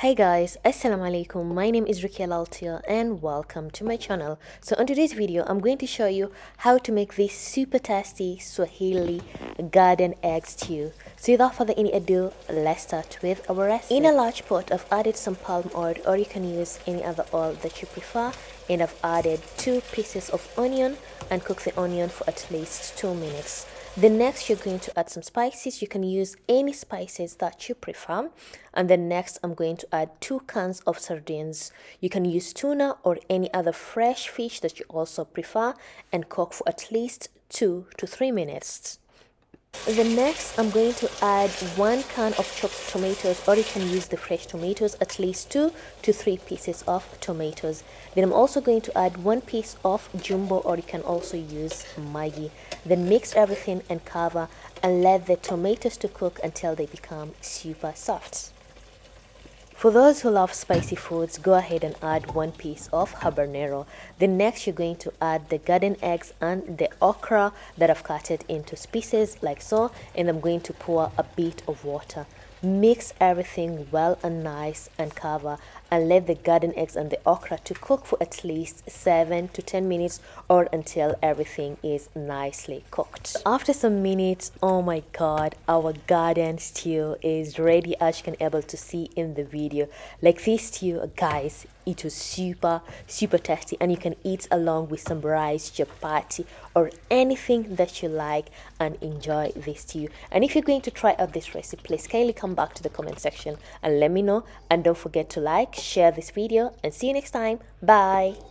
Hi guys, assalamu alaikum. My name is Rukia Laltia and welcome to my channel. So on today's video, I'm going to show you how to make this super tasty Swahili garden egg stew. So without further any ado, let's start with our recipe. In a large pot, I've added some palm oil, or you can use any other oil that you prefer, and I've added 2 pieces of onion and cook the onion for at least 2 minutes. Then next you're going to add some spices. You can use any spices that you prefer. And then next I'm going to add 2 cans of sardines. You can use tuna or any other fresh fish that you also prefer, and cook for at least 2 to 3 minutes. Then next I'm going to add 1 can of chopped tomatoes, or you can use the fresh tomatoes, at least 2 to 3 pieces of tomatoes. Then I'm also going to add 1 piece of jumbo, or you can also use Maggi. Then mix everything and cover and let the tomatoes to cook until they become super soft. For those who love spicy foods, go ahead and add 1 piece of habanero. Then next you're going to add the garden eggs and the okra that I've cut it into pieces like so, and I'm going to pour a bit of water. Mix everything well and nice and cover and let the garden eggs and the okra to cook for at least 7 to 10 minutes, or until everything is nicely cooked. After some minutes, oh my god, our garden stew is ready, as you can able to see in the video. Like this stew, guys, it was super tasty, and you can eat along with some rice, chapati, or anything that you like, and enjoy this stew. And if you're going to try out this recipe, please kindly come back to the comment section and let me know. And don't forget to like, share this video, and see you next time. Bye.